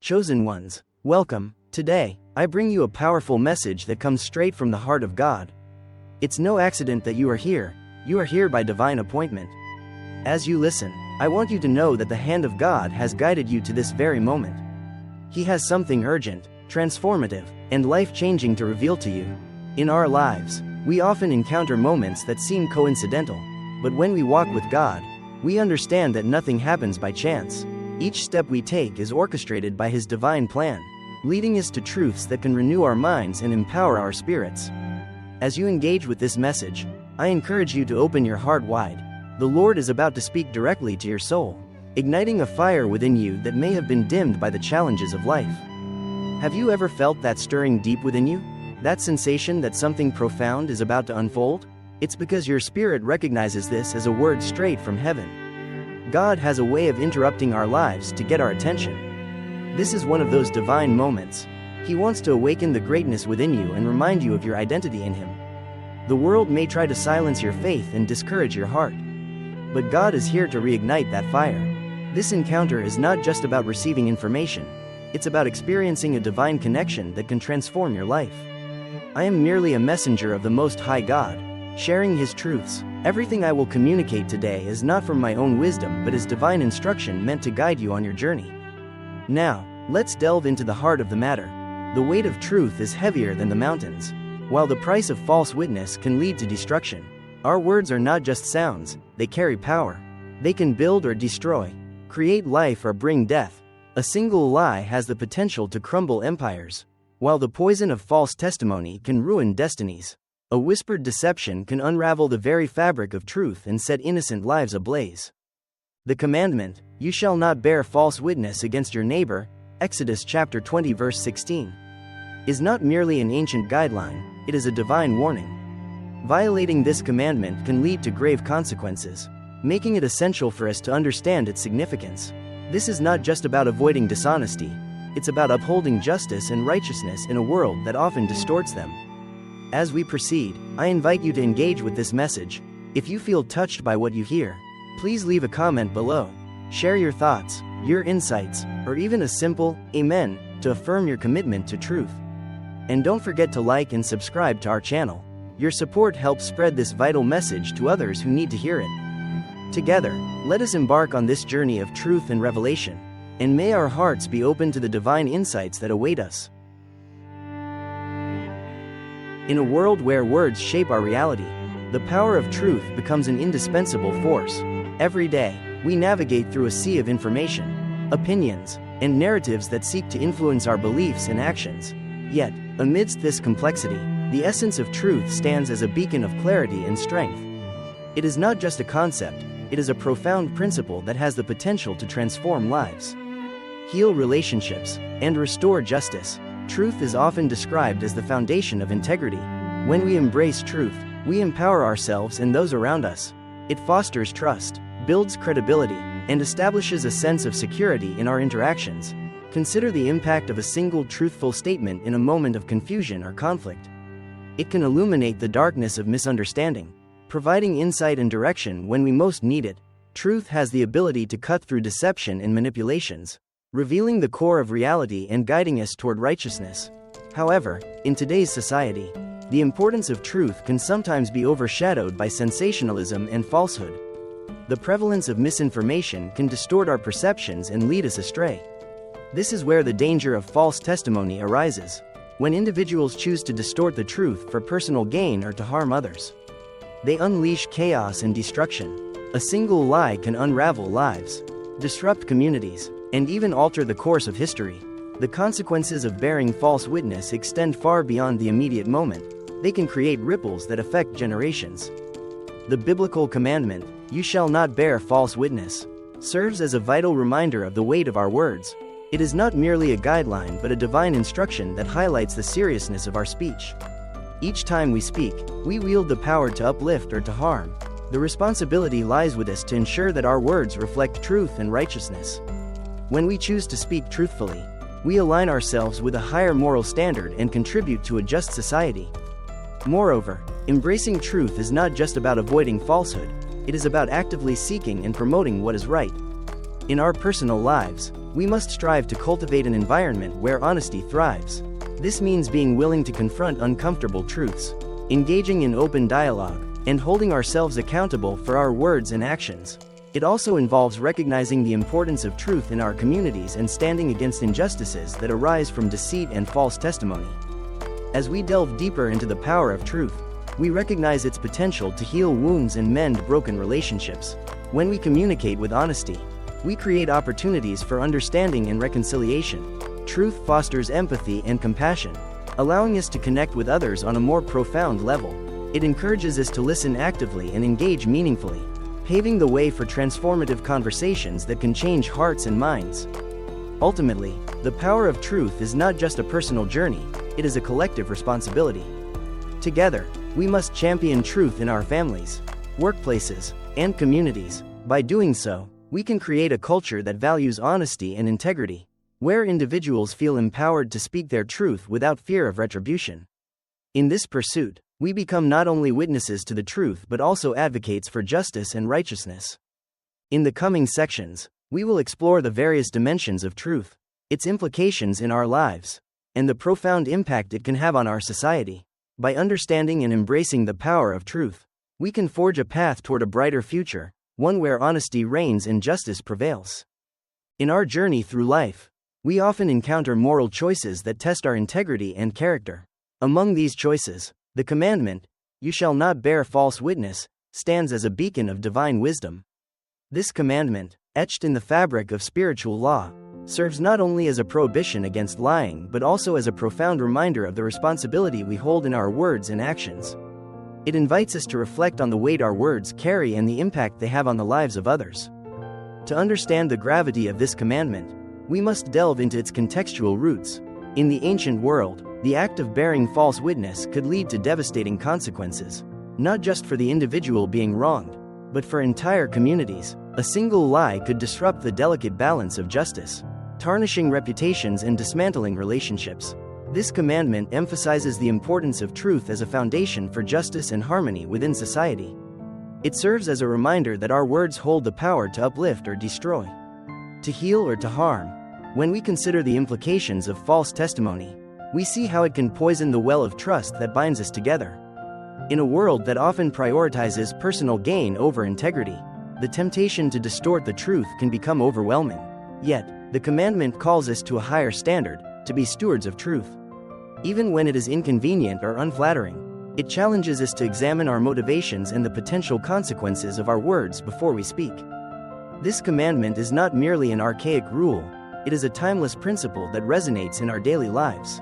Chosen ones, welcome. Today, I bring you a powerful message that comes straight from the heart of God. It's no accident that you are here by divine appointment. As you listen, I want you to know that the hand of God has guided you to this very moment. He has something urgent, transformative, and life-changing to reveal to you. In our lives, we often encounter moments that seem coincidental, but when we walk with God, we understand that nothing happens by chance. Each step we take is orchestrated by His divine plan, leading us to truths that can renew our minds and empower our spirits. As you engage with this message, I encourage you to open your heart wide. The Lord is about to speak directly to your soul, igniting a fire within you that may have been dimmed by the challenges of life. Have you ever felt that stirring deep within you? That sensation that something profound is about to unfold? It's because your spirit recognizes this as a word straight from heaven. God has a way of interrupting our lives to get our attention. This is one of those divine moments. He wants to awaken the greatness within you and remind you of your identity in Him. The world may try to silence your faith and discourage your heart, but God is here to reignite that fire. This encounter is not just about receiving information, it's about experiencing a divine connection that can transform your life. I am merely a messenger of the Most High God, sharing His truths. Everything I will communicate today is not from my own wisdom but is divine instruction meant to guide you on your journey. Now, let's delve into the heart of the matter. The weight of truth is heavier than the mountains. While the price of false witness can lead to destruction, our words are not just sounds, they carry power. They can build or destroy, create life or bring death. A single lie has the potential to crumble empires, while the poison of false testimony can ruin destinies. A whispered deception can unravel the very fabric of truth and set innocent lives ablaze. The commandment, "You shall not bear false witness against your neighbor," Exodus chapter 20 verse 16, is not merely an ancient guideline, it is a divine warning. Violating this commandment can lead to grave consequences, making it essential for us to understand its significance. This is not just about avoiding dishonesty, it's about upholding justice and righteousness in a world that often distorts them. As we proceed, I invite you to engage with this message. If you feel touched by what you hear, please leave a comment below. Share your thoughts, your insights, or even a simple "Amen" to affirm your commitment to truth. And don't forget to like and subscribe to our channel. Your support helps spread this vital message to others who need to hear it. Together, let us embark on this journey of truth and revelation, and may our hearts be open to the divine insights that await us. In a world where words shape our reality, the power of truth becomes an indispensable force. Every day, we navigate through a sea of information, opinions, and narratives that seek to influence our beliefs and actions. Yet, amidst this complexity, the essence of truth stands as a beacon of clarity and strength. It is not just a concept, it is a profound principle that has the potential to transform lives, heal relationships, and restore justice. Truth is often described as the foundation of integrity. When we embrace truth, we empower ourselves and those around us. It fosters trust, builds credibility, and establishes a sense of security in our interactions. Consider the impact of a single truthful statement in a moment of confusion or conflict. It can illuminate the darkness of misunderstanding, providing insight and direction when we most need it. Truth has the ability to cut through deception and manipulations, revealing the core of reality and guiding us toward righteousness. However, in today's society, the importance of truth can sometimes be overshadowed by sensationalism and falsehood. The prevalence of misinformation can distort our perceptions and lead us astray. This is where the danger of false testimony arises, when individuals choose to distort the truth for personal gain or to harm others. They unleash chaos and destruction. A single lie can unravel lives, disrupt communities, and even alter the course of history. The consequences of bearing false witness extend far beyond the immediate moment. They can create ripples that affect generations. The biblical commandment, "You shall not bear false witness," serves as a vital reminder of the weight of our words. It is not merely a guideline but a divine instruction that highlights the seriousness of our speech. Each time we speak, we wield the power to uplift or to harm. The responsibility lies with us to ensure that our words reflect truth and righteousness. When we choose to speak truthfully, we align ourselves with a higher moral standard and contribute to a just society. Moreover, embracing truth is not just about avoiding falsehood, it is about actively seeking and promoting what is right. In our personal lives, we must strive to cultivate an environment where honesty thrives. This means being willing to confront uncomfortable truths, engaging in open dialogue, and holding ourselves accountable for our words and actions. It also involves recognizing the importance of truth in our communities and standing against injustices that arise from deceit and false testimony. As we delve deeper into the power of truth, we recognize its potential to heal wounds and mend broken relationships. When we communicate with honesty, we create opportunities for understanding and reconciliation. Truth fosters empathy and compassion, allowing us to connect with others on a more profound level. It encourages us to listen actively and engage meaningfully, paving the way for transformative conversations that can change hearts and minds. Ultimately, the power of truth is not just a personal journey, it is a collective responsibility. Together, we must champion truth in our families, workplaces, and communities. By doing so, we can create a culture that values honesty and integrity, where individuals feel empowered to speak their truth without fear of retribution. In this pursuit, we become not only witnesses to the truth but also advocates for justice and righteousness. In the coming sections, we will explore the various dimensions of truth, its implications in our lives, and the profound impact it can have on our society. By understanding and embracing the power of truth, we can forge a path toward a brighter future, one where honesty reigns and justice prevails. In our journey through life, we often encounter moral choices that test our integrity and character. Among these choices, the commandment, "You shall not bear false witness," stands as a beacon of divine wisdom. This commandment, etched in the fabric of spiritual law, serves not only as a prohibition against lying but also as a profound reminder of the responsibility we hold in our words and actions. It invites us to reflect on the weight our words carry and the impact they have on the lives of others. To understand the gravity of this commandment, we must delve into its contextual roots. In the ancient world, the act of bearing false witness could lead to devastating consequences, not just for the individual being wronged, but for entire communities. A single lie could disrupt the delicate balance of justice, tarnishing reputations and dismantling relationships. This commandment emphasizes the importance of truth as a foundation for justice and harmony within society. It serves as a reminder that our words hold the power to uplift or destroy, to heal or to harm. When we consider the implications of false testimony, we see how it can poison the well of trust that binds us together. In a world that often prioritizes personal gain over integrity, the temptation to distort the truth can become overwhelming. Yet, the commandment calls us to a higher standard, to be stewards of truth. Even when it is inconvenient or unflattering, it challenges us to examine our motivations and the potential consequences of our words before we speak. This commandment is not merely an archaic rule, it is a timeless principle that resonates in our daily lives.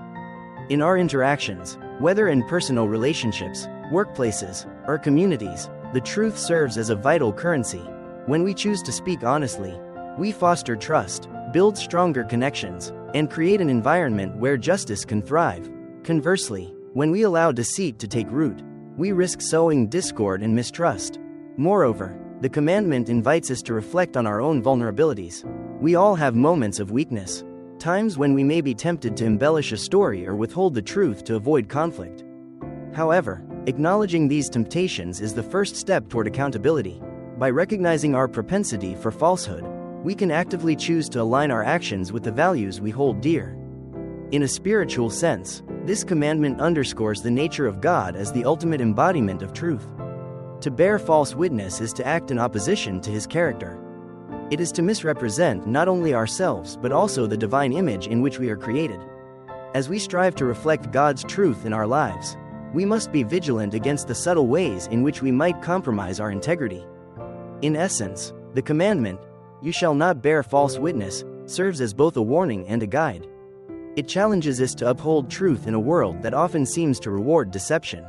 In our interactions, whether in personal relationships, workplaces, or communities, the truth serves as a vital currency. When we choose to speak honestly, we foster trust, build stronger connections, and create an environment where justice can thrive. Conversely, when we allow deceit to take root, we risk sowing discord and mistrust. Moreover, the commandment invites us to reflect on our own vulnerabilities. We all have moments of weakness, times when we may be tempted to embellish a story or withhold the truth to avoid conflict. However, acknowledging these temptations is the first step toward accountability. By recognizing our propensity for falsehood, we can actively choose to align our actions with the values we hold dear. In a spiritual sense, this commandment underscores the nature of God as the ultimate embodiment of truth. To bear false witness is to act in opposition to his character. It is to misrepresent not only ourselves but also the divine image in which we are created. As we strive to reflect God's truth in our lives, we must be vigilant against the subtle ways in which we might compromise our integrity. In essence, the commandment, "You shall not bear false witness," serves as both a warning and a guide. It challenges us to uphold truth in a world that often seems to reward deception.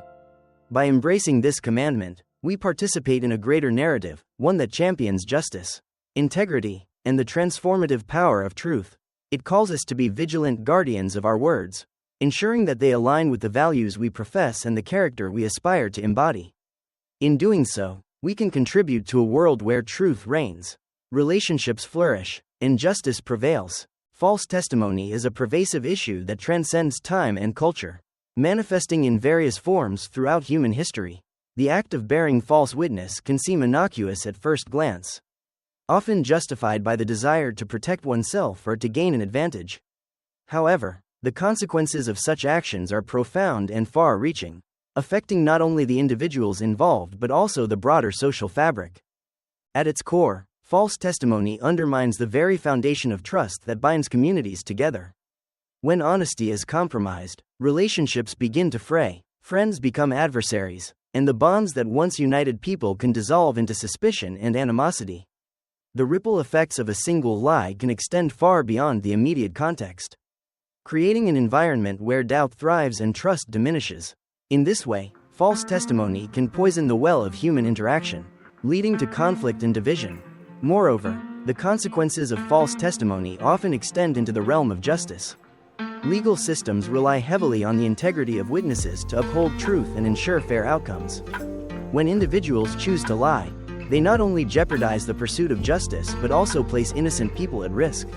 By embracing this commandment, we participate in a greater narrative, one that champions justice, integrity, and the transformative power of truth. It calls us to be vigilant guardians of our words, ensuring that they align with the values we profess and the character we aspire to embody. In doing so, we can contribute to a world where truth reigns, relationships flourish, and justice prevails. False testimony is a pervasive issue that transcends time and culture, manifesting in various forms throughout human history. The act of bearing false witness can seem innocuous at first glance. often justified by the desire to protect oneself or to gain an advantage. However, the consequences of such actions are profound and far-reaching, affecting not only the individuals involved but also the broader social fabric. At its core, false testimony undermines the very foundation of trust that binds communities together. When honesty is compromised, relationships begin to fray, friends become adversaries, and the bonds that once united people can dissolve into suspicion and animosity. The ripple effects of a single lie can extend far beyond the immediate context, creating an environment where doubt thrives and trust diminishes. In this way, false testimony can poison the well of human interaction, leading to conflict and division. Moreover, the consequences of false testimony often extend into the realm of justice. Legal systems rely heavily on the integrity of witnesses to uphold truth and ensure fair outcomes. When individuals choose to lie, they not only jeopardize the pursuit of justice but also place innocent people at risk.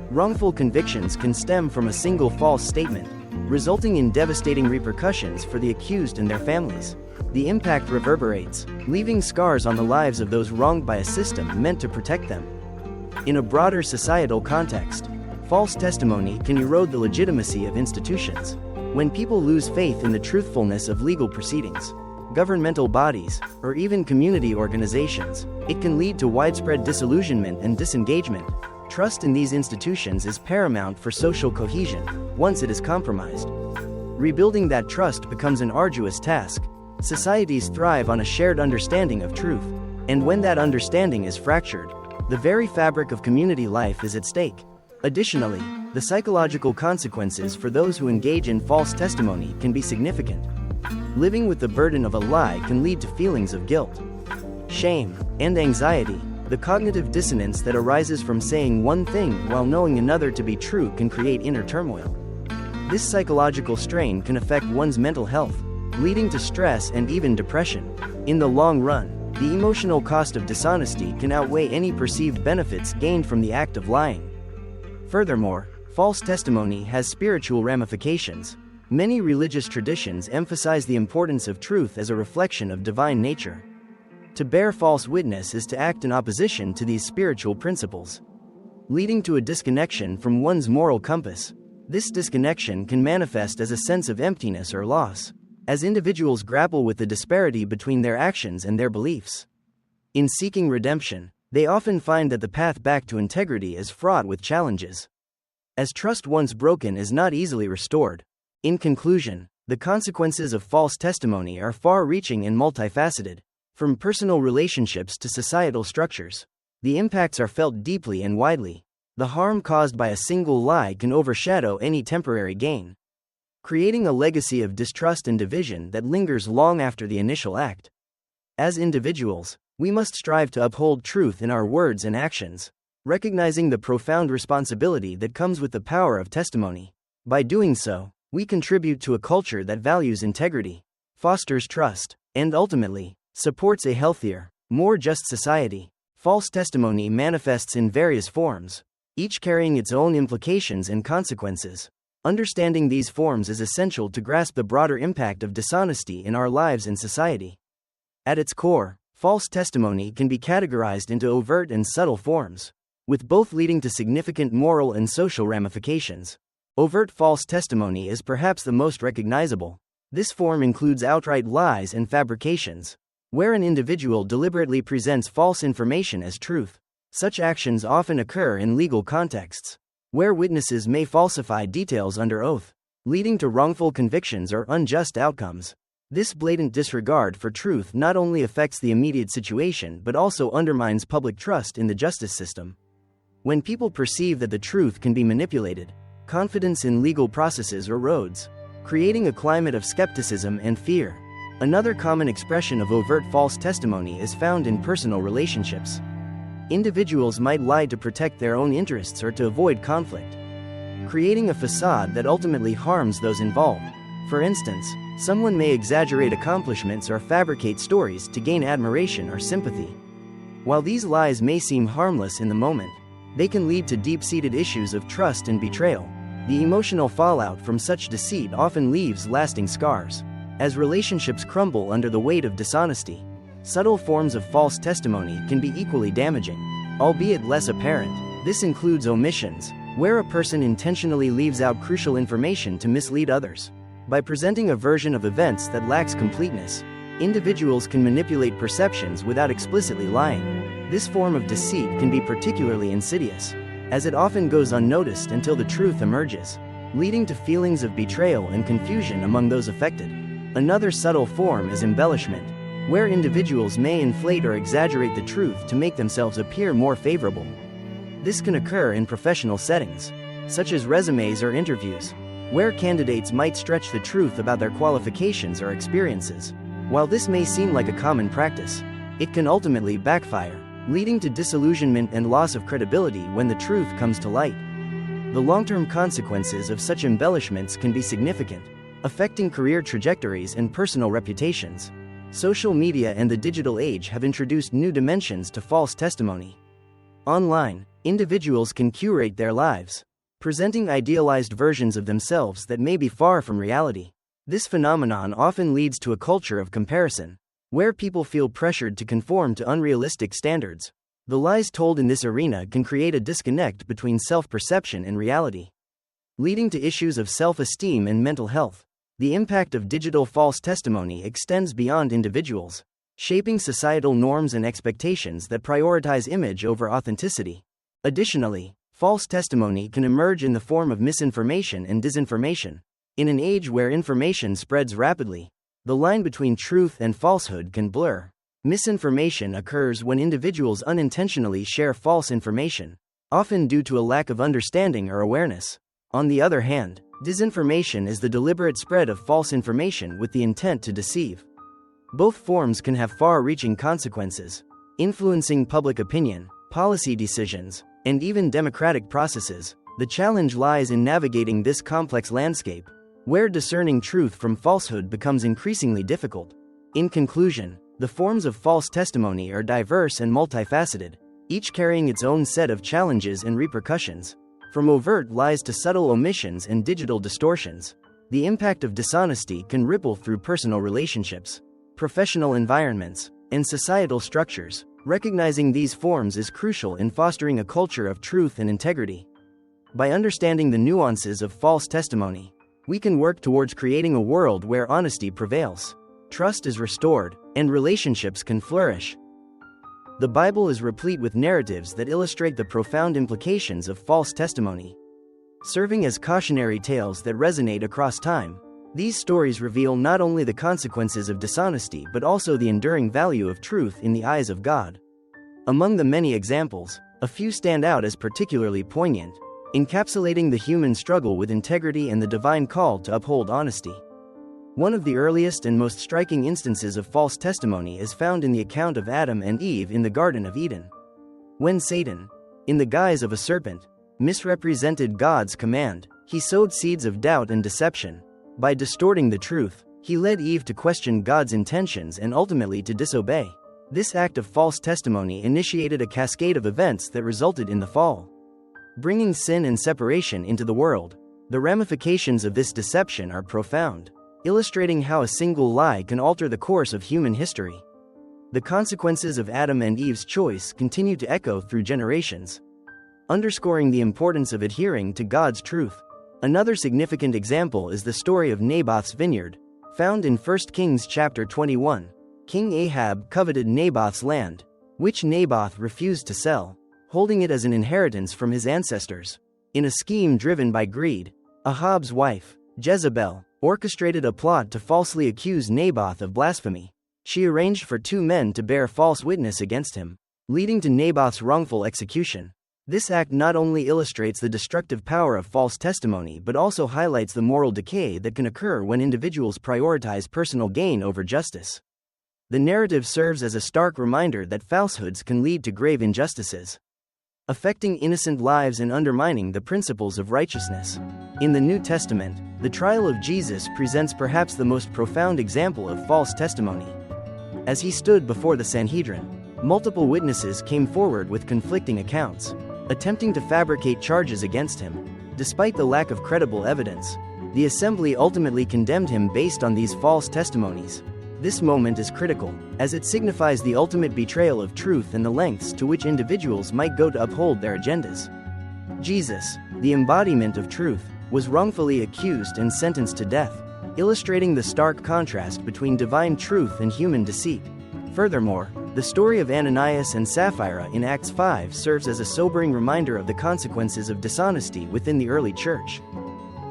Wrongful convictions can stem from a single false statement, resulting in devastating repercussions for the accused and their families. The impact reverberates, leaving scars on the lives of those wronged by a system meant to protect them. In a broader societal context, false testimony can erode the legitimacy of institutions. When people lose faith in the truthfulness of legal proceedings, governmental bodies, or even community organizations, it can lead to widespread disillusionment and disengagement. Trust in these institutions is paramount for social cohesion. Once it is compromised, rebuilding that trust becomes an arduous task. Societies thrive on a shared understanding of truth, and when that understanding is fractured, the very fabric of community life is at stake. Additionally, the psychological consequences for those who engage in false testimony can be significant. Living with the burden of a lie can lead to feelings of guilt, shame, and anxiety. The cognitive dissonance that arises from saying one thing while knowing another to be true can create inner turmoil. This psychological strain can affect one's mental health, leading to stress and even depression. In the long run, the emotional cost of dishonesty can outweigh any perceived benefits gained from the act of lying. Furthermore, false testimony has spiritual ramifications. Many religious traditions emphasize the importance of truth as a reflection of divine nature. To bear false witness is to act in opposition to these spiritual principles, leading to a disconnection from one's moral compass. This disconnection can manifest as a sense of emptiness or loss, as individuals grapple with the disparity between their actions and their beliefs. In seeking redemption, they often find that the path back to integrity is fraught with challenges, as trust once broken is not easily restored. In conclusion, the consequences of false testimony are far-reaching and multifaceted. From personal relationships to societal structures, the impacts are felt deeply and widely. The harm caused by a single lie can overshadow any temporary gain, creating a legacy of distrust and division that lingers long after the initial act. As individuals, we must strive to uphold truth in our words and actions, recognizing the profound responsibility that comes with the power of testimony. By doing so, we contribute to a culture that values integrity, fosters trust, and ultimately, supports a healthier, more just society. False testimony manifests in various forms, each carrying its own implications and consequences. Understanding these forms is essential to grasp the broader impact of dishonesty in our lives and society. At its core, false testimony can be categorized into overt and subtle forms, with both leading to significant moral and social ramifications. Overt false testimony is perhaps the most recognizable. This form includes outright lies and fabrications, where an individual deliberately presents false information as truth. Such actions often occur in legal contexts, where witnesses may falsify details under oath, leading to wrongful convictions or unjust outcomes. This blatant disregard for truth not only affects the immediate situation but also undermines public trust in the justice system. When people perceive that the truth can be manipulated, confidence in legal processes erodes, creating a climate of skepticism and fear. Another common expression of overt false testimony is found in personal relationships. Individuals might lie to protect their own interests or to avoid conflict, creating a facade that ultimately harms those involved. For instance, someone may exaggerate accomplishments or fabricate stories to gain admiration or sympathy. While these lies may seem harmless in the moment, they can lead to deep-seated issues of trust and betrayal. The emotional fallout from such deceit often leaves lasting scars. As relationships crumble under the weight of dishonesty, subtle forms of false testimony can be equally damaging. albeit less apparent. This includes omissions, where a person intentionally leaves out crucial information to mislead others. By presenting a version of events that lacks completeness, individuals can manipulate perceptions without explicitly lying. This form of deceit can be particularly insidious, as it often goes unnoticed until the truth emerges, leading to feelings of betrayal and confusion among those affected. Another subtle form is embellishment, where individuals may inflate or exaggerate the truth to make themselves appear more favorable. This can occur in professional settings, such as resumes or interviews, where candidates might stretch the truth about their qualifications or experiences. While this may seem like a common practice, it can ultimately backfire, leading to disillusionment and loss of credibility when the truth comes to light. The long-term consequences of such embellishments can be significant, affecting career trajectories and personal reputations. Social media and the digital age have introduced new dimensions to false testimony. Online, individuals can curate their lives, presenting idealized versions of themselves that may be far from reality. This phenomenon often leads to a culture of comparison, where people feel pressured to conform to unrealistic standards. The lies told in this arena can create a disconnect between self-perception and reality, leading to issues of self-esteem and mental health. The impact of digital false testimony extends beyond individuals, shaping societal norms and expectations that prioritize image over authenticity. Additionally, false testimony can emerge in the form of misinformation and disinformation. In an age where information spreads rapidly, the line between truth and falsehood can blur. Misinformation occurs when individuals unintentionally share false information, often due to a lack of understanding or awareness. On the other hand, disinformation is the deliberate spread of false information with the intent to deceive. Both forms can have far-reaching consequences, influencing public opinion, policy decisions, and even democratic processes. The challenge lies in navigating this complex landscape, where discerning truth from falsehood becomes increasingly difficult. In conclusion, the forms of false testimony are diverse and multifaceted, each carrying its own set of challenges and repercussions. From overt lies to subtle omissions and digital distortions, the impact of dishonesty can ripple through personal relationships, professional environments, and societal structures. Recognizing these forms is crucial in fostering a culture of truth and integrity. By understanding the nuances of false testimony, we can work towards creating a world where honesty prevails, trust is restored, and relationships can flourish. The Bible is replete with narratives that illustrate the profound implications of false testimony. Serving as cautionary tales that resonate across time, these stories reveal not only the consequences of dishonesty but also the enduring value of truth in the eyes of God. Among the many examples, a few stand out as particularly poignant, encapsulating the human struggle with integrity and the divine call to uphold honesty. One of the earliest and most striking instances of false testimony is found in the account of Adam and Eve in the Garden of Eden. When Satan, in the guise of a serpent, misrepresented God's command, he sowed seeds of doubt and deception. By distorting the truth, he led Eve to question God's intentions and ultimately to disobey. This act of false testimony initiated a cascade of events that resulted in the fall, bringing sin and separation into the world. The ramifications of this deception are profound, illustrating how a single lie can alter the course of human history. The consequences of Adam and Eve's choice continue to echo through generations, underscoring the importance of adhering to God's truth. Another significant example is the story of Naboth's vineyard, found in 1 Kings chapter 21. King Ahab coveted Naboth's land, which Naboth refused to sell, holding it as an inheritance from his ancestors. In a scheme driven by greed, Ahab's wife, Jezebel, orchestrated a plot to falsely accuse Naboth of blasphemy. She arranged for two men to bear false witness against him, leading to Naboth's wrongful execution. This act not only illustrates the destructive power of false testimony but also highlights the moral decay that can occur when individuals prioritize personal gain over justice. The narrative serves as a stark reminder that falsehoods can lead to grave injustices, affecting innocent lives and undermining the principles of righteousness. In the New Testament, the trial of Jesus presents perhaps the most profound example of false testimony. As he stood before the Sanhedrin, multiple witnesses came forward with conflicting accounts, attempting to fabricate charges against him. Despite the lack of credible evidence, the assembly ultimately condemned him based on these false testimonies. This moment is critical, as it signifies the ultimate betrayal of truth and the lengths to which individuals might go to uphold their agendas. Jesus, the embodiment of truth, was wrongfully accused and sentenced to death, illustrating the stark contrast between divine truth and human deceit. Furthermore, the story of Ananias and Sapphira in Acts 5 serves as a sobering reminder of the consequences of dishonesty within the early church.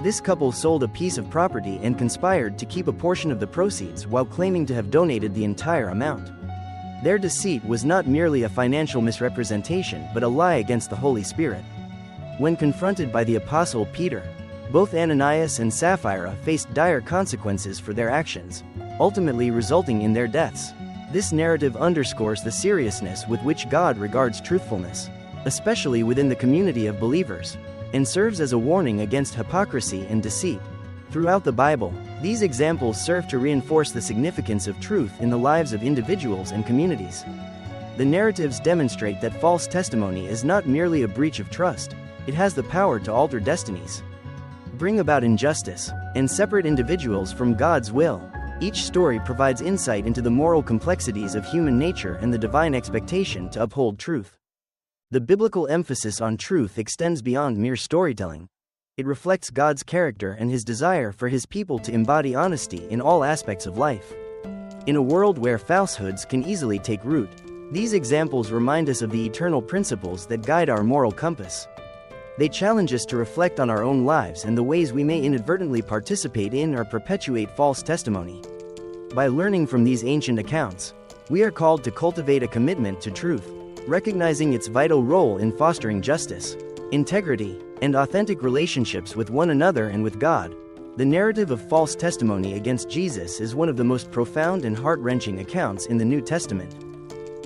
This couple sold a piece of property and conspired to keep a portion of the proceeds while claiming to have donated the entire amount. Their deceit was not merely a financial misrepresentation but a lie against the Holy Spirit. When confronted by the Apostle Peter, both Ananias and Sapphira faced dire consequences for their actions, ultimately resulting in their deaths. This narrative underscores the seriousness with which God regards truthfulness, especially within the community of believers, and serves as a warning against hypocrisy and deceit. Throughout the Bible, these examples serve to reinforce the significance of truth in the lives of individuals and communities. The narratives demonstrate that false testimony is not merely a breach of trust, it has the power to alter destinies, bring about injustice, and separate individuals from God's will. Each story provides insight into the moral complexities of human nature and the divine expectation to uphold truth. The biblical emphasis on truth extends beyond mere storytelling. It reflects God's character and his desire for his people to embody honesty in all aspects of life. In a world where falsehoods can easily take root, these examples remind us of the eternal principles that guide our moral compass. They challenge us to reflect on our own lives and the ways we may inadvertently participate in or perpetuate false testimony. By learning from these ancient accounts, we are called to cultivate a commitment to truth, recognizing its vital role in fostering justice, integrity, and authentic relationships with one another and with God. The narrative of false testimony against Jesus is one of the most profound and heart-wrenching accounts in the New Testament,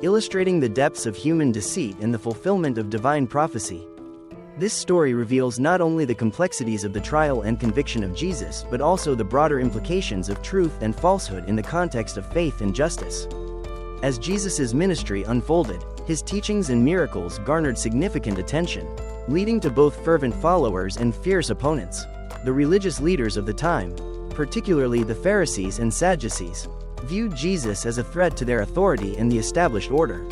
illustrating the depths of human deceit and the fulfillment of divine prophecy. This story reveals not only the complexities of the trial and conviction of Jesus but also the broader implications of truth and falsehood in the context of faith and justice. As Jesus' ministry unfolded, his teachings and miracles garnered significant attention, leading to both fervent followers and fierce opponents. The religious leaders of the time, particularly the Pharisees and Sadducees, viewed Jesus as a threat to their authority and the established order.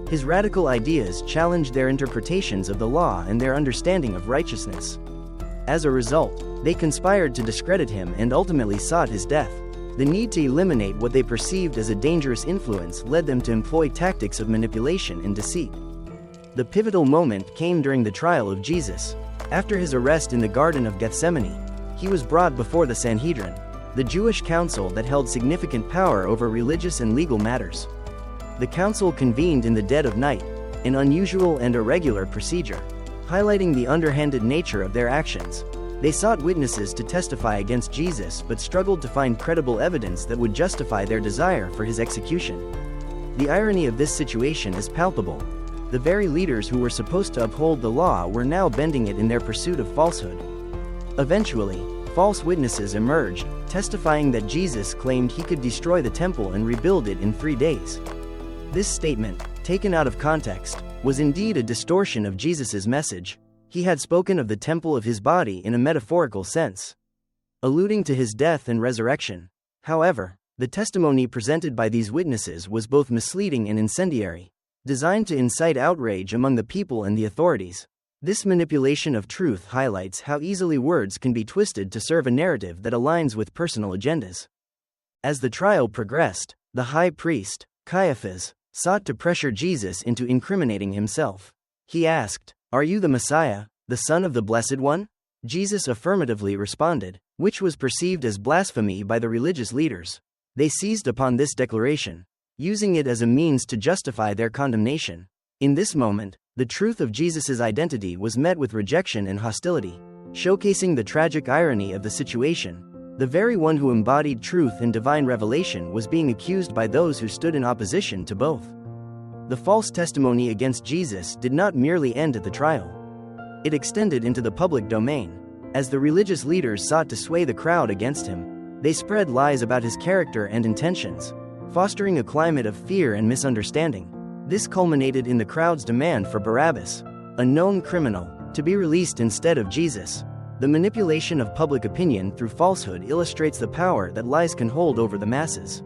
His radical ideas challenged their interpretations of the law and their understanding of righteousness. As a result, they conspired to discredit him and ultimately sought his death. The need to eliminate what they perceived as a dangerous influence led them to employ tactics of manipulation and deceit. The pivotal moment came during the trial of Jesus. After his arrest in the Garden of Gethsemane, he was brought before the Sanhedrin, the Jewish council that held significant power over religious and legal matters. The council convened in the dead of night, an unusual and irregular procedure, highlighting the underhanded nature of their actions. They sought witnesses to testify against Jesus but struggled to find credible evidence that would justify their desire for his execution. The irony of this situation is palpable. The very leaders who were supposed to uphold the law were now bending it in their pursuit of falsehood. Eventually, false witnesses emerged, testifying that Jesus claimed he could destroy the temple and rebuild it in 3 days. This statement, taken out of context, was indeed a distortion of Jesus' message. He had spoken of the temple of his body in a metaphorical sense, alluding to his death and resurrection. However, the testimony presented by these witnesses was both misleading and incendiary, designed to incite outrage among the people and the authorities. This manipulation of truth highlights how easily words can be twisted to serve a narrative that aligns with personal agendas. As the trial progressed, the high priest, Caiaphas, sought to pressure Jesus into incriminating himself. He asked, "Are you the Messiah, the Son of the Blessed One?" Jesus affirmatively responded, which was perceived as blasphemy by the religious leaders. They seized upon this declaration, using it as a means to justify their condemnation. In this moment, the truth of Jesus' identity was met with rejection and hostility, showcasing the tragic irony of the situation. The very one who embodied truth and divine revelation was being accused by those who stood in opposition to both. The false testimony against Jesus did not merely end at the trial. It extended into the public domain. As the religious leaders sought to sway the crowd against him, they spread lies about his character and intentions, fostering a climate of fear and misunderstanding. This culminated in the crowd's demand for Barabbas, a known criminal, to be released instead of Jesus. The manipulation of public opinion through falsehood illustrates the power that lies can hold over the masses.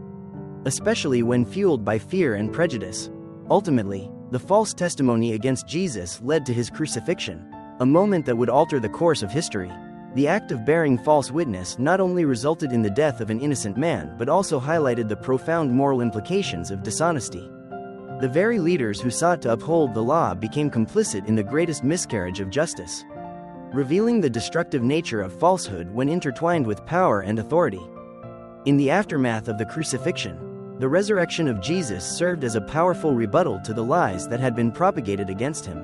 especially when fueled by fear and prejudice. Ultimately, the false testimony against Jesus led to his crucifixion, a moment that would alter the course of history. The act of bearing false witness not only resulted in the death of an innocent man but also highlighted the profound moral implications of dishonesty. The very leaders who sought to uphold the law became complicit in the greatest miscarriage of justice, revealing the destructive nature of falsehood when intertwined with power and authority. In the aftermath of the crucifixion, the resurrection of Jesus served as a powerful rebuttal to the lies that had been propagated against him.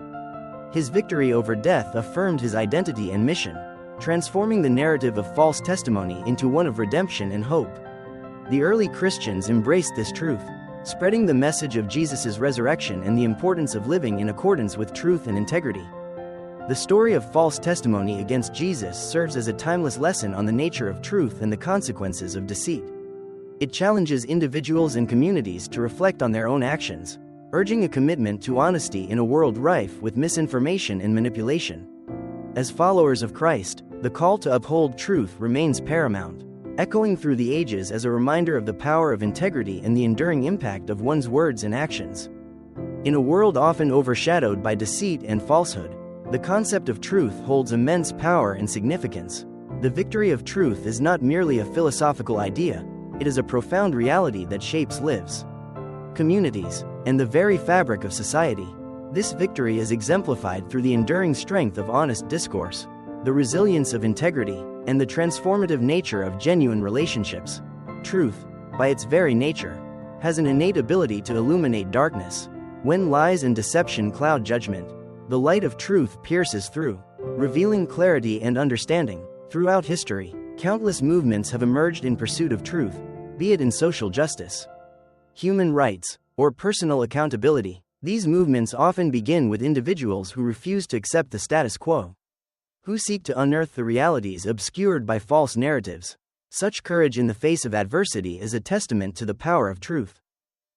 His victory over death affirmed his identity and mission, transforming the narrative of false testimony into one of redemption and hope. The early Christians embraced this truth, spreading the message of Jesus' resurrection and the importance of living in accordance with truth and integrity. The story of false testimony against Jesus serves as a timeless lesson on the nature of truth and the consequences of deceit. It challenges individuals and communities to reflect on their own actions, urging a commitment to honesty in a world rife with misinformation and manipulation. As followers of Christ, the call to uphold truth remains paramount, echoing through the ages as a reminder of the power of integrity and the enduring impact of one's words and actions. In a world often overshadowed by deceit and falsehood, the concept of truth holds immense power and significance. The victory of truth is not merely a philosophical idea, it is a profound reality that shapes lives, communities, and the very fabric of society. This victory is exemplified through the enduring strength of honest discourse, the resilience of integrity, and the transformative nature of genuine relationships. Truth, by its very nature, has an innate ability to illuminate darkness. When lies and deception cloud judgment, the light of truth pierces through, revealing clarity and understanding. Throughout history, countless movements have emerged in pursuit of truth, be it in social justice, human rights, or personal accountability. These movements often begin with individuals who refuse to accept the status quo, who seek to unearth the realities obscured by false narratives. Such courage in the face of adversity is a testament to the power of truth,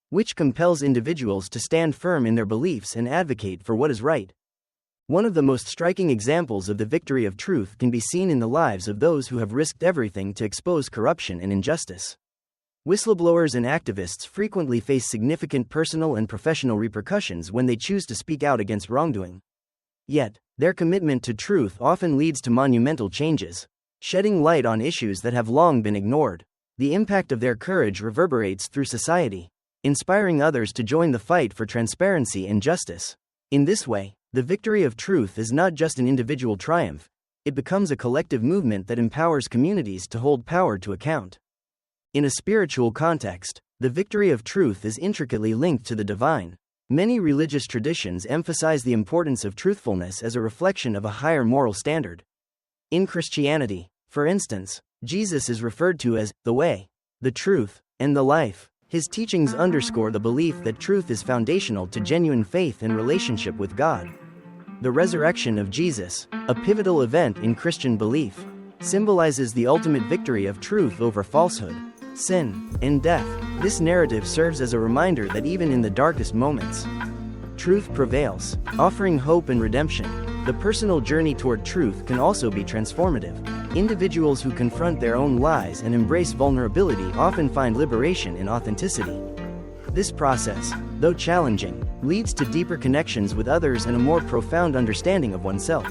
which compels individuals to stand firm in their beliefs and advocate for what is right. One of the most striking examples of the victory of truth can be seen in the lives of those who have risked everything to expose corruption and injustice. Whistleblowers and activists frequently face significant personal and professional repercussions when they choose to speak out against wrongdoing. Yet, their commitment to truth often leads to monumental changes, shedding light on issues that have long been ignored. The impact of their courage reverberates through society, inspiring others to join the fight for transparency and justice. In this way, the victory of truth is not just an individual triumph, it becomes a collective movement that empowers communities to hold power to account. In a spiritual context, the victory of truth is intricately linked to the divine. Many religious traditions emphasize the importance of truthfulness as a reflection of a higher moral standard. In Christianity, for instance, Jesus is referred to as the way, the truth, and the life. His teachings underscore the belief that truth is foundational to genuine faith and relationship with God. The resurrection of Jesus, a pivotal event in Christian belief, symbolizes the ultimate victory of truth over falsehood, sin, and death. This narrative serves as a reminder that even in the darkest moments, truth prevails, offering hope and redemption. The personal journey toward truth can also be transformative. Individuals who confront their own lies and embrace vulnerability often find liberation in authenticity. This process, though challenging, leads to deeper connections with others and a more profound understanding of oneself.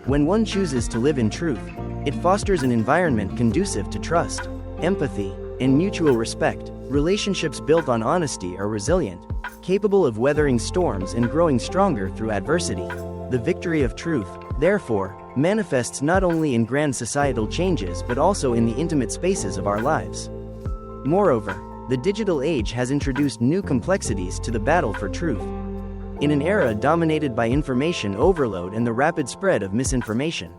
When one chooses to live in truth, it fosters an environment conducive to trust, empathy, and mutual respect. Relationships built on honesty are resilient, capable of weathering storms and growing stronger through adversity. The victory of truth, therefore, manifests not only in grand societal changes but also in the intimate spaces of our lives. Moreover, the digital age has introduced new complexities to the battle for truth. In an era dominated by information overload and the rapid spread of misinformation,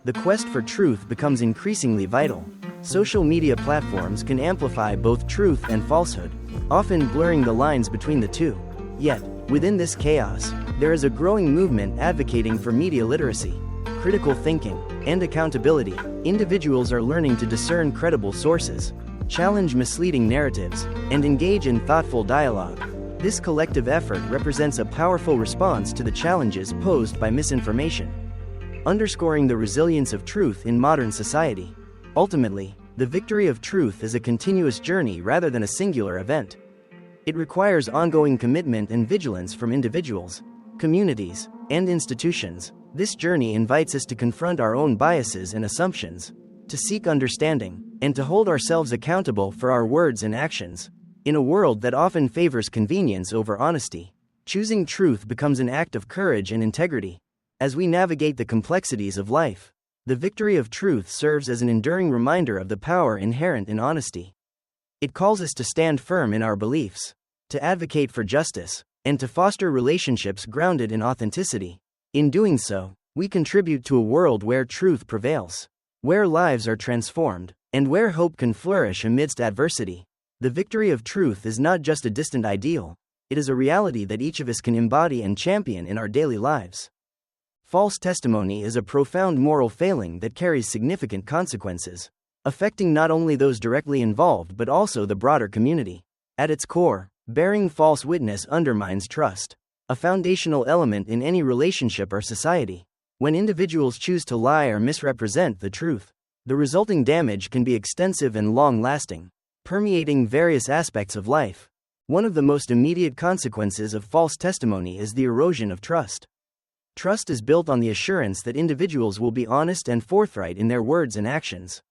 the quest for truth becomes increasingly vital. Social media platforms can amplify both truth and falsehood, often blurring the lines between the two. Yet, within this chaos, there is a growing movement advocating for media literacy, critical thinking, and accountability. Individuals are learning to discern credible sources, challenge misleading narratives, and engage in thoughtful dialogue. This collective effort represents a powerful response to the challenges posed by misinformation, underscoring the resilience of truth in modern society. Ultimately, The victory of truth is a continuous journey rather than a singular event. It requires ongoing commitment and vigilance from individuals, communities, and institutions. This journey invites us to confront our own biases and assumptions, to seek understanding, and to hold ourselves accountable for our words and actions. In a world that often favors convenience over honesty, choosing truth becomes an act of courage and integrity. As we navigate the complexities of life, the victory of truth serves as an enduring reminder of the power inherent in honesty. It calls us to stand firm in our beliefs, to advocate for justice, and to foster relationships grounded in authenticity. In doing so, we contribute to a world where truth prevails, where lives are transformed, and where hope can flourish amidst adversity. The victory of truth is not just a distant ideal, it is a reality that each of us can embody and champion in our daily lives. False testimony is a profound moral failing that carries significant consequences, affecting not only those directly involved but also the broader community. At its core, bearing false witness undermines trust, a foundational element in any relationship or society. When individuals choose to lie or misrepresent the truth, the resulting damage can be extensive and long-lasting, permeating various aspects of life. One of the most immediate consequences of false testimony is the erosion of trust. Trust is built on the assurance that individuals will be honest and forthright in their words and actions.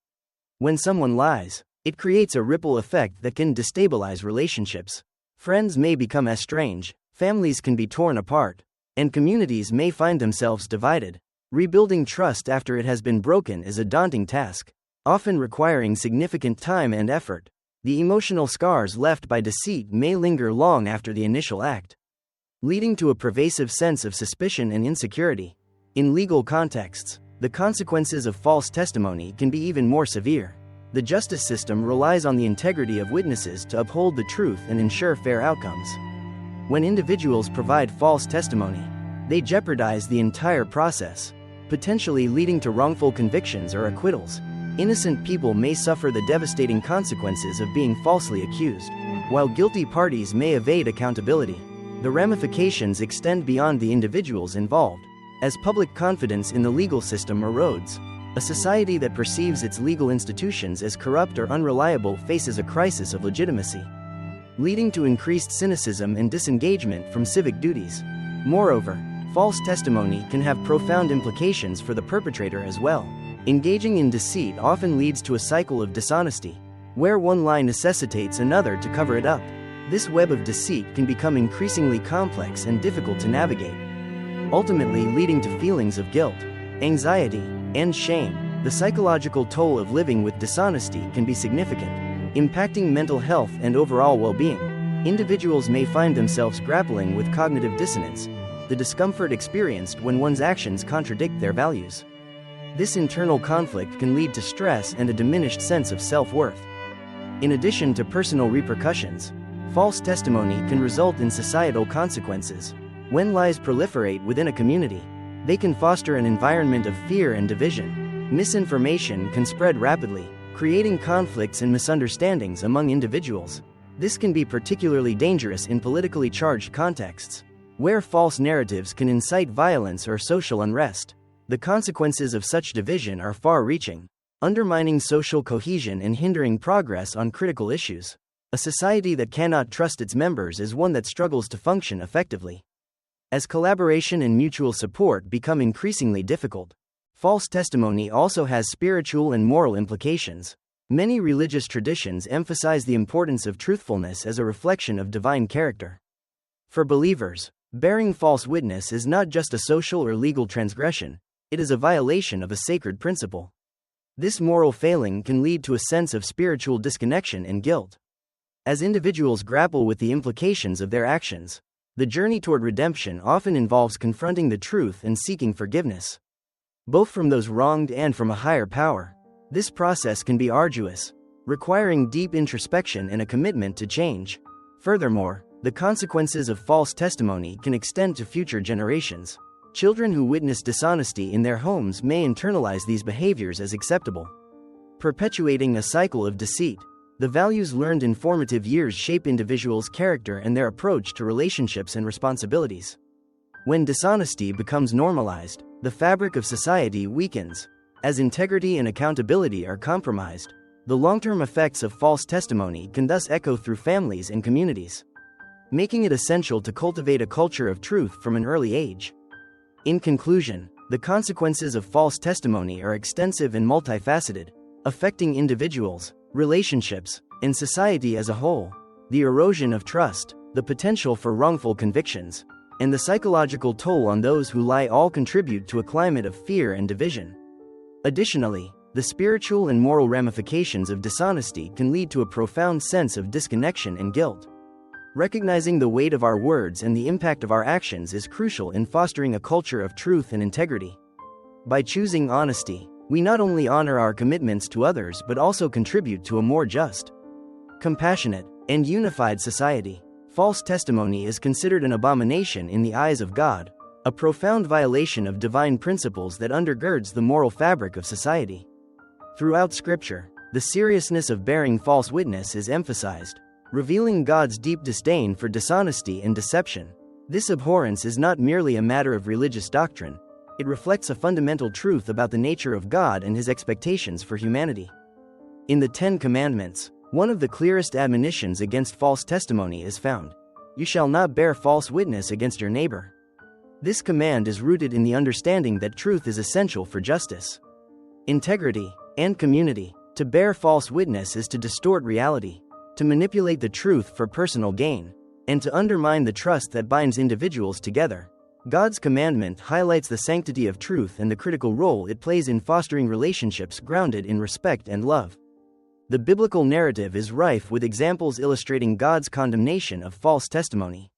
When someone lies, it creates a ripple effect that can destabilize relationships. Friends may become estranged, families can be torn apart, and communities may find themselves divided. Rebuilding trust after it has been broken is a daunting task, often requiring significant time and effort. The emotional scars left by deceit may linger long after the initial act, leading to a pervasive sense of suspicion and insecurity. In legal contexts, the consequences of false testimony can be even more severe. The justice system relies on the integrity of witnesses to uphold the truth and ensure fair outcomes. When individuals provide false testimony, they jeopardize the entire process, potentially leading to wrongful convictions or acquittals. Innocent people may suffer the devastating consequences of being falsely accused, while guilty parties may evade accountability. The ramifications extend beyond the individuals involved. As public confidence in the legal system erodes, a society that perceives its legal institutions as corrupt or unreliable faces a crisis of legitimacy, leading to increased cynicism and disengagement from civic duties. Moreover, false testimony can have profound implications for the perpetrator as well. Engaging in deceit often leads to a cycle of dishonesty, where one lie necessitates another to cover it up. This web of deceit can become increasingly complex and difficult to navigate, ultimately leading to feelings of guilt, anxiety, and shame. The psychological toll of living with dishonesty can be significant, impacting mental health and overall well-being. Individuals may find themselves grappling with cognitive dissonance, the discomfort experienced when one's actions contradict their values. This internal conflict can lead to stress and a diminished sense of self-worth. In addition to personal repercussions, false testimony can result in societal consequences. When lies proliferate within a community, they can foster an environment of fear and division. Misinformation can spread rapidly, creating conflicts and misunderstandings among individuals. This can be particularly dangerous in politically charged contexts, where false narratives can incite violence or social unrest. The consequences of such division are far-reaching, undermining social cohesion and hindering progress on critical issues. A society that cannot trust its members is one that struggles to function effectively. As collaboration and mutual support become increasingly difficult, false testimony also has spiritual and moral implications. Many religious traditions emphasize the importance of truthfulness as a reflection of divine character. For believers, bearing false witness is not just a social or legal transgression, it is a violation of a sacred principle. This moral failing can lead to a sense of spiritual disconnection and guilt. As individuals grapple with the implications of their actions, the journey toward redemption often involves confronting the truth and seeking forgiveness, both from those wronged and from a higher power. This process can be arduous, requiring deep introspection and a commitment to change. Furthermore, the consequences of false testimony can extend to future generations. Children who witness dishonesty in their homes may internalize these behaviors as acceptable, perpetuating a cycle of deceit. The values learned in formative years shape individuals' character and their approach to relationships and responsibilities. When dishonesty becomes normalized, the fabric of society weakens. As integrity and accountability are compromised, The long-term effects of false testimony can thus echo through families and communities, making it essential to cultivate a culture of truth from an early age. In conclusion, the consequences of false testimony are extensive and multifaceted, affecting individuals, relationships, and society as a whole. The erosion of trust, the potential for wrongful convictions, and the psychological toll on those who lie all contribute to a climate of fear and division. Additionally, the spiritual and moral ramifications of dishonesty can lead to a profound sense of disconnection and guilt. Recognizing the weight of our words and the impact of our actions is crucial in fostering a culture of truth and integrity. By choosing honesty, we not only honor our commitments to others but also contribute to a more just, compassionate, and unified society. False testimony is considered an abomination in the eyes of God, a profound violation of divine principles that undergirds the moral fabric of society. Throughout Scripture, the seriousness of bearing false witness is emphasized, revealing God's deep disdain for dishonesty and deception. This abhorrence is not merely a matter of religious doctrine, it reflects a fundamental truth about the nature of God and his expectations for humanity. In the Ten Commandments, one of the clearest admonitions against false testimony is found: "You shall not bear false witness against your neighbor." This command is rooted in the understanding that truth is essential for justice, integrity, and community. To bear false witness is to distort reality, to manipulate the truth for personal gain, and to undermine the trust that binds individuals together. God's commandment highlights the sanctity of truth and the critical role it plays in fostering relationships grounded in respect and love. The biblical narrative is rife with examples illustrating God's condemnation of false testimony.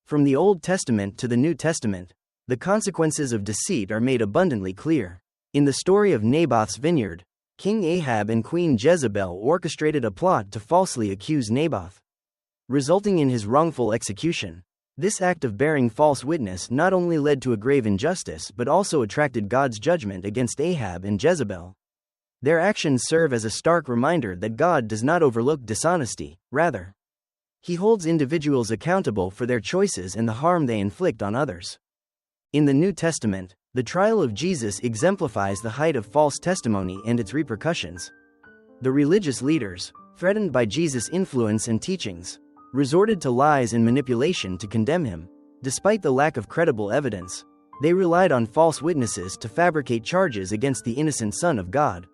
From the Old Testament to the New Testament, the consequences of deceit are made abundantly clear. In the story of Naboth's vineyard, King Ahab and Queen Jezebel orchestrated a plot to falsely accuse Naboth, resulting in his wrongful execution. This act of bearing false witness not only led to a grave injustice but also attracted God's judgment against Ahab and Jezebel. Their actions serve as a stark reminder that God does not overlook dishonesty, rather, he holds individuals accountable for their choices and the harm they inflict on others. In the New Testament, the trial of Jesus exemplifies the height of false testimony and its repercussions. The religious leaders, threatened by Jesus' influence and teachings, resorted to lies and manipulation to condemn him. Despite the lack of credible evidence, they relied on false witnesses to fabricate charges against the innocent Son of God.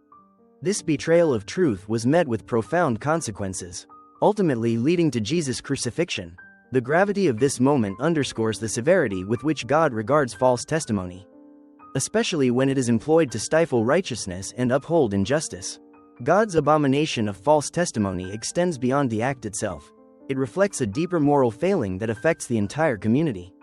This betrayal of truth was met with profound consequences, ultimately leading to Jesus' crucifixion. The gravity of this moment underscores the severity with which God regards false testimony, especially when it is employed to stifle righteousness and uphold injustice. God's abomination of false testimony extends beyond the act itself. It reflects a deeper moral failing that affects the entire community.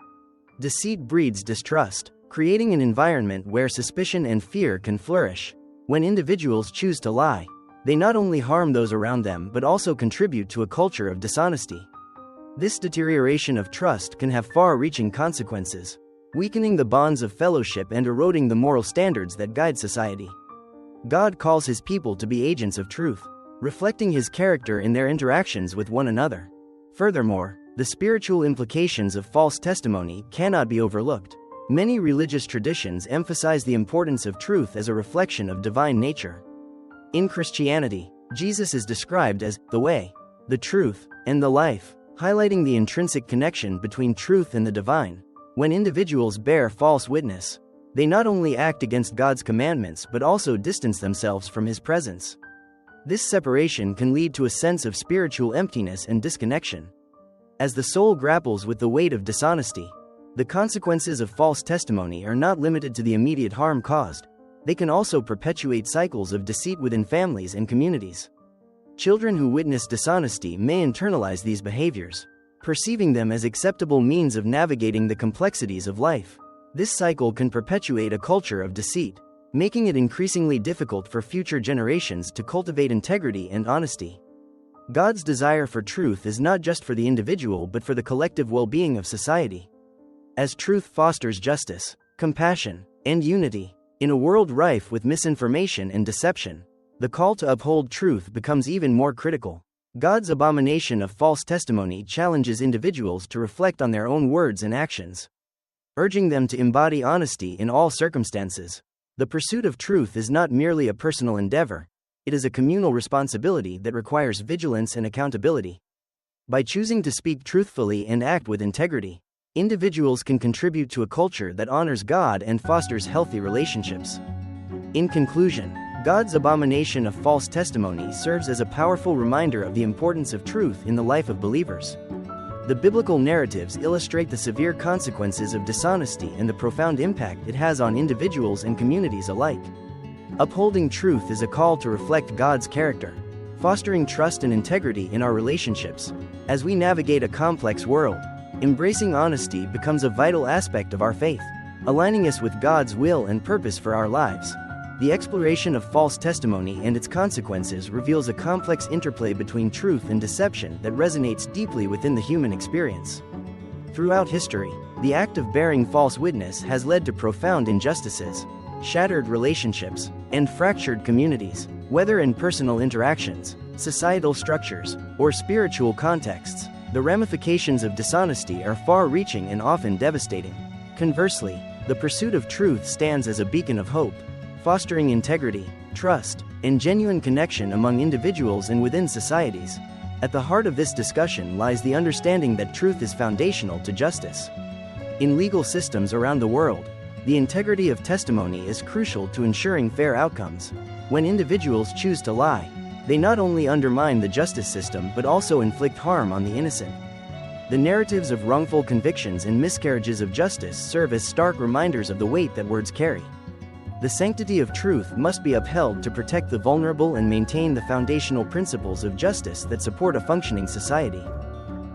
Deceit breeds distrust, creating an environment where suspicion and fear can flourish. When individuals choose to lie, they not only harm those around them but also contribute to a culture of dishonesty. This deterioration of trust can have far-reaching consequences, weakening the bonds of fellowship and eroding the moral standards that guide society. God calls his people to be agents of truth, reflecting his character in their interactions with one another. Furthermore, the spiritual implications of false testimony cannot be overlooked. Many religious traditions emphasize the importance of truth as a reflection of divine nature. In Christianity, Jesus is described as the way, the truth, and the life, highlighting the intrinsic connection between truth and the divine. When individuals bear false witness, they not only act against God's commandments but also distance themselves from his presence. This separation can lead to a sense of spiritual emptiness and disconnection. As the soul grapples with the weight of dishonesty, the consequences of false testimony are not limited to the immediate harm caused. They can also perpetuate cycles of deceit within families and communities. Children who witness dishonesty may internalize these behaviors, perceiving them as acceptable means of navigating the complexities of life. This cycle can perpetuate a culture of deceit, making it increasingly difficult for future generations to cultivate integrity and honesty. God's desire for truth is not just for the individual but for the collective well-being of society. As truth fosters justice, compassion, and unity, in a world rife with misinformation and deception, the call to uphold truth becomes even more critical. God's abomination of false testimony challenges individuals to reflect on their own words and actions, urging them to embody honesty in all circumstances. The pursuit of truth is not merely a personal endeavor, it is a communal responsibility that requires vigilance and accountability. By choosing to speak truthfully and act with integrity, individuals can contribute to a culture that honors God and fosters healthy relationships. In conclusion, God's abomination of false testimony serves as a powerful reminder of the importance of truth in the life of believers. The biblical narratives illustrate the severe consequences of dishonesty and the profound impact it has on individuals and communities alike. Upholding truth is a call to reflect God's character, fostering trust and integrity in our relationships. As we navigate a complex world, embracing honesty becomes a vital aspect of our faith, aligning us with God's will and purpose for our lives. The exploration of false testimony and its consequences reveals a complex interplay between truth and deception that resonates deeply within the human experience. Throughout history, the act of bearing false witness has led to profound injustices, shattered relationships, and fractured communities. Whether in personal interactions, societal structures, or spiritual contexts, the ramifications of dishonesty are far-reaching and often devastating. Conversely, the pursuit of truth stands as a beacon of hope, fostering integrity, trust, and genuine connection among individuals and within societies. At the heart of this discussion lies the understanding that truth is foundational to justice. In legal systems around the world, the integrity of testimony is crucial to ensuring fair outcomes. When individuals choose to lie, they not only undermine the justice system but also inflict harm on the innocent. The narratives of wrongful convictions and miscarriages of justice serve as stark reminders of the weight that words carry. The sanctity of truth must be upheld to protect the vulnerable and maintain the foundational principles of justice that support a functioning society.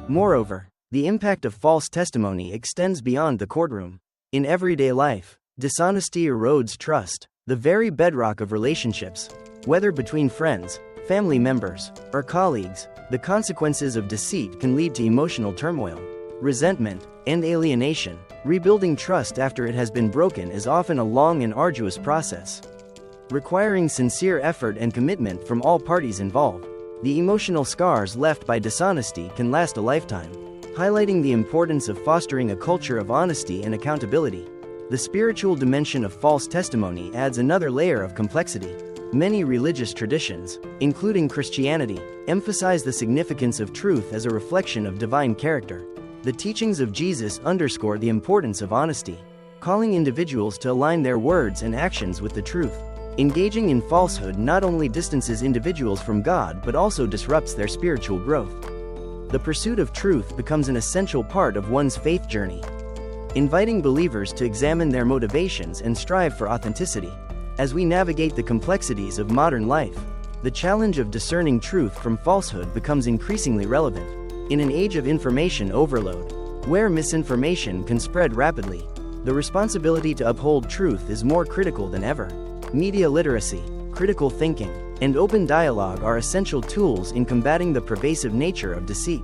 Moreover, the impact of false testimony extends beyond the courtroom. In everyday life, dishonesty erodes trust, the very bedrock of relationships. Whether between friends, family members, or colleagues, the consequences of deceit can lead to emotional turmoil, resentment, and alienation. Rebuilding trust after it has been broken is often a long and arduous process, requiring sincere effort and commitment from all parties involved. The emotional scars left by dishonesty can last a lifetime, highlighting the importance of fostering a culture of honesty and accountability. The spiritual dimension of false testimony adds another layer of complexity. Many religious traditions, including Christianity, emphasize the significance of truth as a reflection of divine character. The teachings of Jesus underscore the importance of honesty, calling individuals to align their words and actions with the truth. Engaging in falsehood not only distances individuals from God but also disrupts their spiritual growth. The pursuit of truth becomes an essential part of one's faith journey, inviting believers to examine their motivations and strive for authenticity. As we navigate the complexities of modern life, the challenge of discerning truth from falsehood becomes increasingly relevant. In an age of information overload, where misinformation can spread rapidly, the responsibility to uphold truth is more critical than ever. Media literacy, critical thinking, and open dialogue are essential tools in combating the pervasive nature of deceit.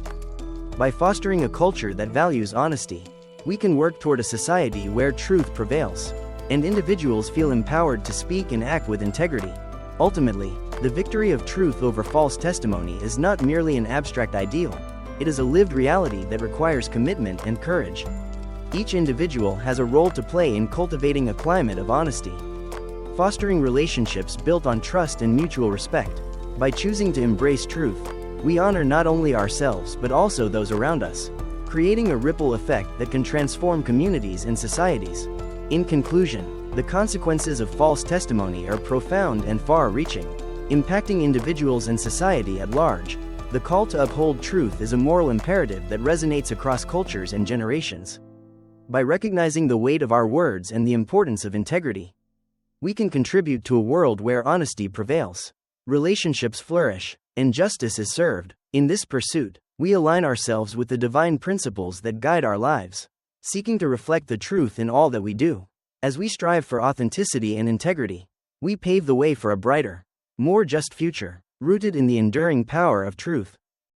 By fostering a culture that values honesty, we can work toward a society where truth prevails, and individuals feel empowered to speak and act with integrity. Ultimately, the victory of truth over false testimony is not merely an abstract ideal. It is a lived reality that requires commitment and courage. Each individual has a role to play in cultivating a climate of honesty, fostering relationships built on trust and mutual respect. By choosing to embrace truth, we honor not only ourselves but also those around us, creating a ripple effect that can transform communities and societies. In conclusion, the consequences of false testimony are profound and far-reaching, impacting individuals and society at large. The call to uphold truth is a moral imperative that resonates across cultures and generations. By recognizing the weight of our words and the importance of integrity, we can contribute to a world where honesty prevails, relationships flourish, and justice is served. In this pursuit, we align ourselves with the divine principles that guide our lives, seeking to reflect the truth in all that we do. As we strive for authenticity and integrity, we pave the way for a brighter, more just future, rooted in the enduring power of truth.